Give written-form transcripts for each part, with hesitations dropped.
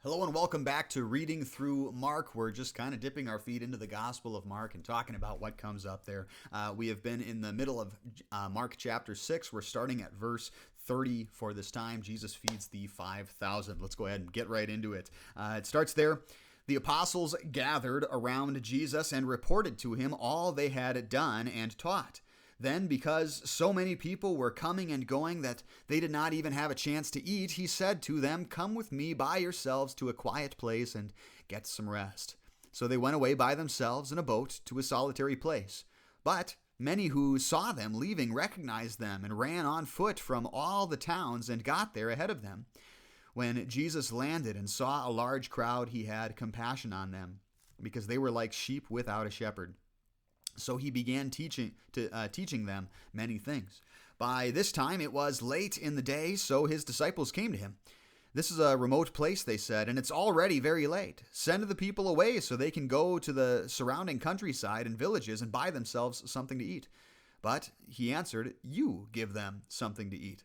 Hello and welcome back to Reading Through Mark. We're just kind of dipping our feet into the Gospel of Mark and talking about what comes up there. We have been in the middle of Mark chapter 6. We're starting at verse 30 for this time. Jesus feeds the 5,000. Let's go ahead and get right into it. It starts there. The apostles gathered around Jesus and reported to him all they had done and taught. Then, because so many people were coming and going that they did not even have a chance to eat, he said to them, "Come with me by yourselves to a quiet place and get some rest." So they went away by themselves in a boat to a solitary place. But many who saw them leaving recognized them and ran on foot from all the towns and got there ahead of them. When Jesus landed and saw a large crowd, he had compassion on them, because they were like sheep without a shepherd. So he began teaching them many things. By this time it was late in the day, so his disciples came to him. "This is a remote place," they said, "and it's already very late. Send the people away so they can go to the surrounding countryside and villages and buy themselves something to eat." But he answered, "You give them something to eat."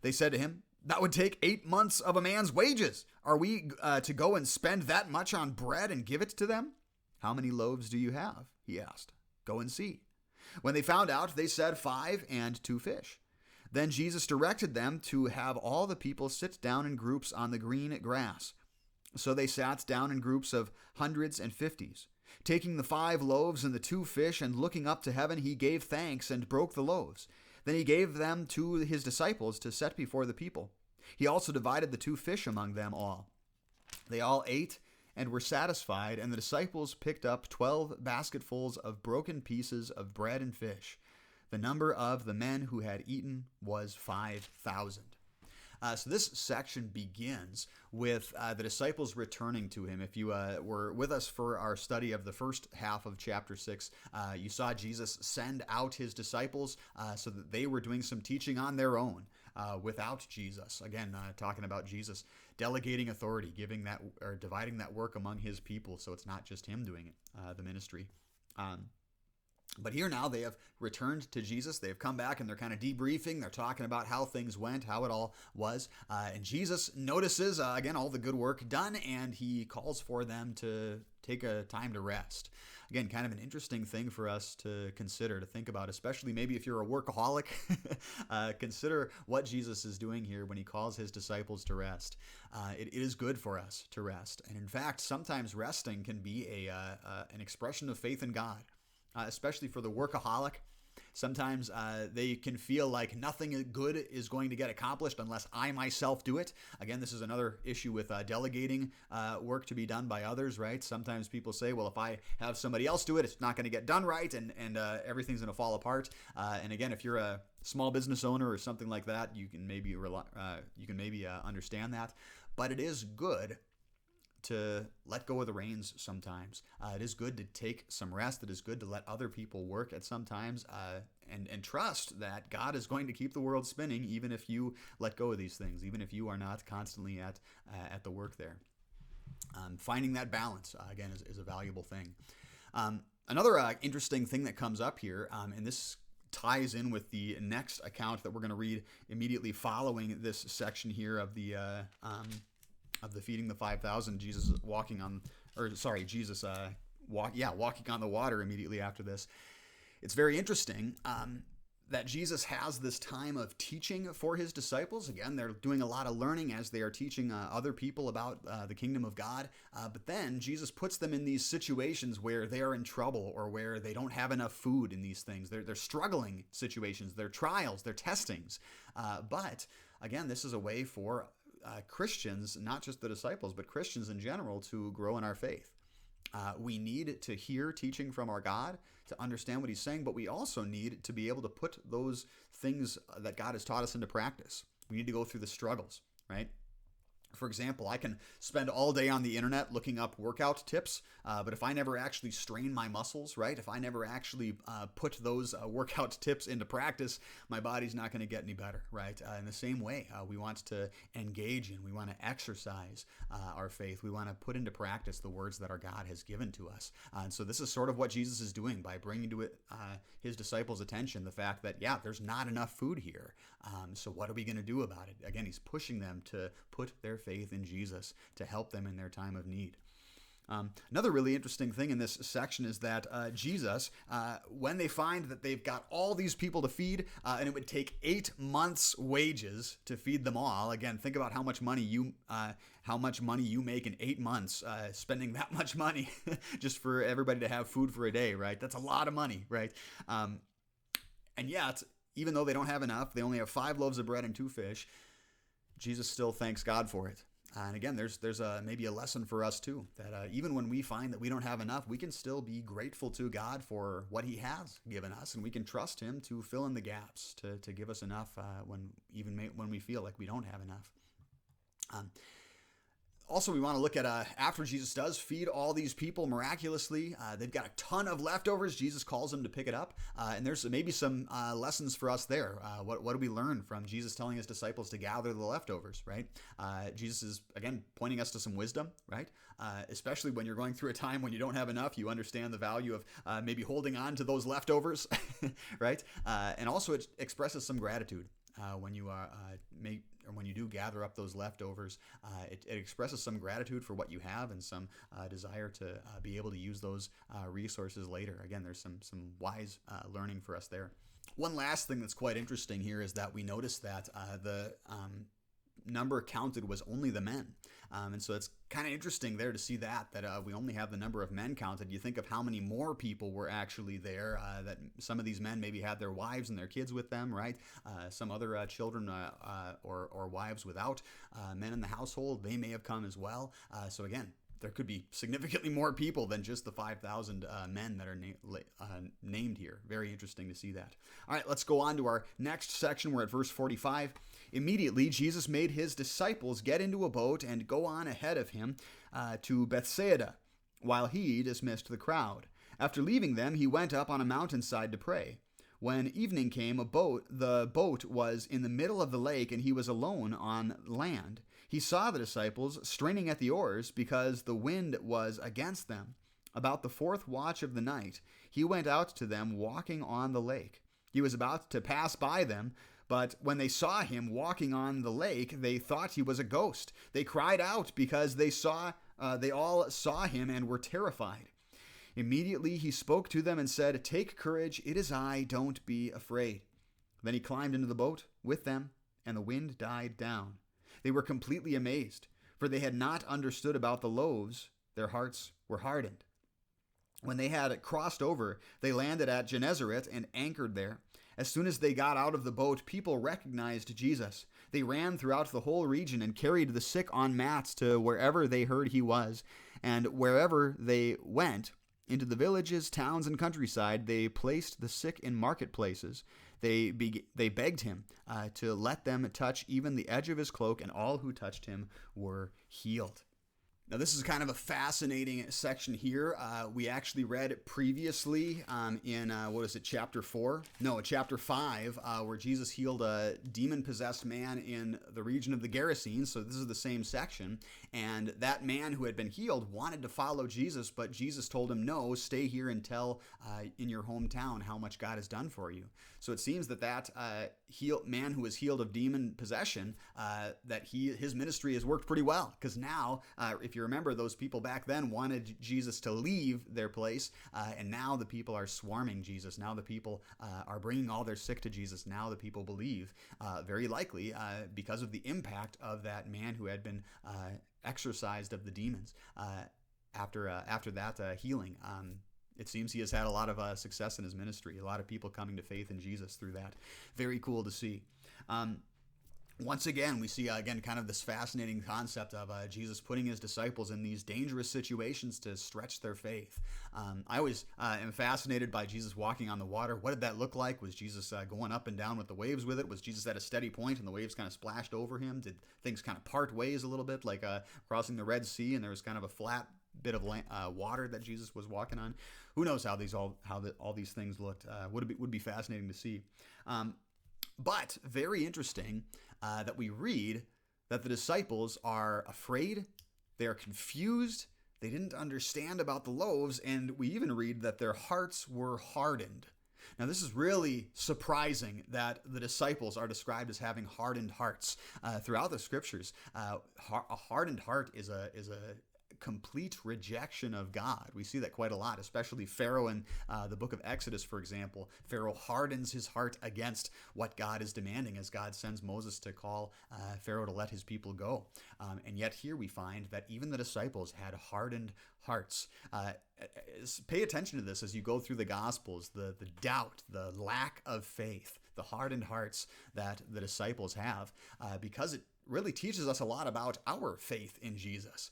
They said to him, "That would take 8 months of a man's wages. Are we to go and spend that much on bread and give it to them?" "How many loaves do you have?" he asked. "Go and see." When they found out, they said, 5 and 2 fish. Then Jesus directed them to have all the people sit down in groups on the green grass. So they sat down in groups of hundreds and fifties. Taking the 5 loaves and the 2 fish and looking up to heaven, he gave thanks and broke the loaves. Then he gave them to his disciples to set before the people. He also divided the 2 fish among them all. They all ate and were satisfied, and the disciples picked up 12 basketfuls of broken pieces of bread and fish. The number of the men who had eaten was 5,000. So this section begins with the disciples returning to him. If you were with us for our study of the first half of chapter 6, you saw Jesus send out his disciples so that they were doing some teaching on their own without Jesus. Again, talking about Jesus delegating authority, giving that or dividing that work among his people, so it's not just him doing it, the ministry. But here now they have returned to Jesus. They've come back and they're kind of debriefing. They're talking about how things went, how it all was. And Jesus notices, again, all the good work done, and he calls for them to take a time to rest. Again, kind of an interesting thing for us to consider, to think about, especially maybe if you're a workaholic. Consider what Jesus is doing here when he calls his disciples to rest. It is good for us to rest. And in fact, sometimes resting can be an expression of faith in God. Especially for the workaholic. Sometimes they can feel like nothing good is going to get accomplished unless I myself do it. Again, this is another issue with delegating work to be done by others, right? Sometimes people say, well, if I have somebody else do it, it's not going to get done right, and everything's going to fall apart. And again, if you're a small business owner or something like that, you can maybe understand that. But it is good to let go of the reins sometimes. It is good to take some rest. It is good to let other people work at some times and trust that God is going to keep the world spinning even if you let go of these things, even if you are not constantly at the work there. Finding that balance, again, is a valuable thing. Another interesting thing that comes up here, and this ties in with the next account that we're going to read immediately following this section here of the feeding the 5,000, walking on the water immediately after this. It's very interesting that Jesus has this time of teaching for his disciples. Again, they're doing a lot of learning as they are teaching other people about the kingdom of God. But then Jesus puts them in these situations where they are in trouble or where they don't have enough food in these things. They're struggling situations, they're trials, they're testings. But again, this is a way for Christians, not just the disciples, but Christians in general, to grow in our faith. We need to hear teaching from our God, to understand what he's saying, but we also need to be able to put those things that God has taught us into practice. We need to go through the struggles, right? For example, I can spend all day on the internet looking up workout tips, but if I never actually strain my muscles, right? If I never actually put those workout tips into practice, my body's not going to get any better, right? In the same way, we want to engage in, we want to exercise our faith. We want to put into practice the words that our God has given to us. And so this is sort of what Jesus is doing by bringing to his disciples' attention the fact that, there's not enough food here. So what are we going to do about it? Again, he's pushing them to put their their faith in Jesus to help them in their time of need. Another really interesting thing in this section is that Jesus, when they find that they've got all these people to feed, and it would take 8 months' wages to feed them all. Again, think about how much money you make in 8 months, spending that much money just for everybody to have food for a day, right? That's a lot of money, right? And yet, even though they don't have enough, they only have 5 loaves of bread and 2 fish. Jesus still thanks God for it. And again, there's maybe a lesson for us too, that even when we find that we don't have enough, we can still be grateful to God for what he has given us, and we can trust him to fill in the gaps, to give us enough when we feel like we don't have enough. Also, we want to look at after Jesus does feed all these people miraculously, they've got a ton of leftovers. Jesus calls them to pick it up, and there's maybe some lessons for us there. What do we learn from Jesus telling his disciples to gather the leftovers, right? Jesus is, again, pointing us to some wisdom, right? Especially when you're going through a time when you don't have enough, you understand the value of maybe holding on to those leftovers, right? And also it expresses some gratitude. When you do gather up those leftovers, it expresses some gratitude for what you have and some desire to be able to use those resources later. Again, there's some wise learning for us there. One last thing that's quite interesting here is that we notice that the number counted was only the men. And so it's kind of interesting there to see that we only have the number of men counted. You think of how many more people were actually there, that some of these men maybe had their wives and their kids with them, right? Some other children or wives without men in the household, they may have come as well. So again, there could be significantly more people than just the 5,000 men that are named here. Very interesting to see that. All right, let's go on to our next section. We're at verse 45. Immediately, Jesus made his disciples get into a boat and go on ahead of him to Bethsaida, while he dismissed the crowd. After leaving them, he went up on a mountainside to pray. When evening came, the boat was in the middle of the lake, and he was alone on land. He saw the disciples straining at the oars because the wind was against them. About the 4th watch of the night, he went out to them walking on the lake. He was about to pass by them, but when they saw him walking on the lake, they thought he was a ghost. They cried out because they all saw him and were terrified. Immediately he spoke to them and said, "Take courage, it is I, don't be afraid." Then he climbed into the boat with them, and the wind died down. They were completely amazed, for they had not understood about the loaves. Their hearts were hardened. When they had crossed over, they landed at Gennesaret and anchored there. As soon as they got out of the boat, people recognized Jesus. They ran throughout the whole region and carried the sick on mats to wherever they heard he was. And wherever they went, into the villages, towns, and countryside, they placed the sick in marketplaces. They begged him to let them touch even the edge of his cloak, and all who touched him were healed. Now, this is kind of a fascinating section here. We actually read previously in, chapter 4? No, chapter 5, where Jesus healed a demon-possessed man in the region of the Gerasenes. So this is the same section. And that man who had been healed wanted to follow Jesus, but Jesus told him, no, stay here and tell in your hometown how much God has done for you. So it seems that man who was healed of demon possession, his ministry has worked pretty well. Because now, if you remember, those people back then wanted Jesus to leave their place, and now the people are swarming Jesus. Now the people are bringing all their sick to Jesus. Now the people believe, very likely, because of the impact of that man who had been exorcised of the demons after that healing. It seems he has had a lot of success in his ministry, a lot of people coming to faith in Jesus through that. Very cool to see. Once again, we see, kind of this fascinating concept of Jesus putting his disciples in these dangerous situations to stretch their faith. I always am fascinated by Jesus walking on the water. What did that look like? Was Jesus going up and down with the waves with it? Was Jesus at a steady point and the waves kind of splashed over him? Did things kind of part ways a little bit, like crossing the Red Sea, and there was kind of a flat bit of water that Jesus was walking on? Who knows how all these things looked? Would be fascinating to see. But very interesting that we read that the disciples are afraid, they are confused, they didn't understand about the loaves, and we even read that their hearts were hardened. Now, this is really surprising that the disciples are described as having hardened hearts. Throughout the scriptures, a hardened heart is a complete rejection of God. We see that quite a lot, especially Pharaoh in the book of Exodus, for example. Pharaoh hardens his heart against what God is demanding as God sends Moses to call Pharaoh to let his people go. And yet here we find that even the disciples had hardened hearts. Pay attention to this as you go through the Gospels, the doubt, the lack of faith, the hardened hearts that the disciples have, because it really teaches us a lot about our faith in Jesus.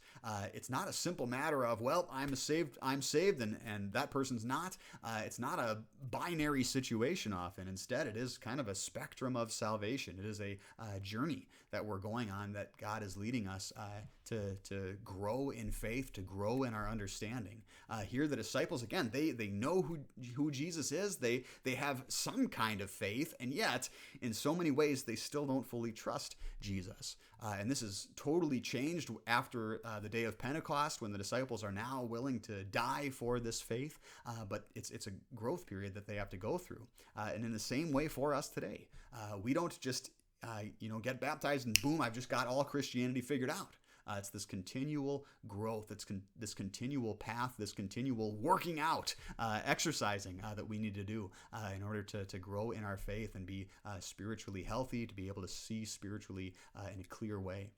It's not a simple matter of, well, I'm saved, and that person's not. It's not a binary situation often. Instead, it is kind of a spectrum of salvation. It is a journey that we're going on, that God is leading us to grow in faith, to grow in our understanding. Here, the disciples, again, they know who Jesus is. They have some kind of faith, and yet, in so many ways, they still don't fully trust Jesus. And this is totally changed after the day of Pentecost, when the disciples are now willing to die for this faith. But it's a growth period that they have to go through. And in the same way for us today, we don't just get baptized and boom, I've just got all Christianity figured out. It's this continual growth, it's this continual path, this continual working out, exercising that we need to do in order to grow in our faith and be spiritually healthy, to be able to see spiritually in a clear way.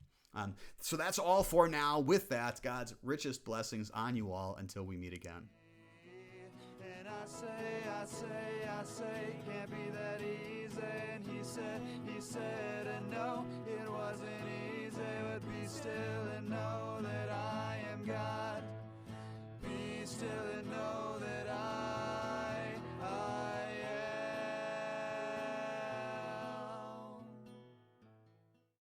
So that's all for now. With that, God's richest blessings on you all until we meet again. And I say, can't be that easy. And he said, and no, it wasn't easy.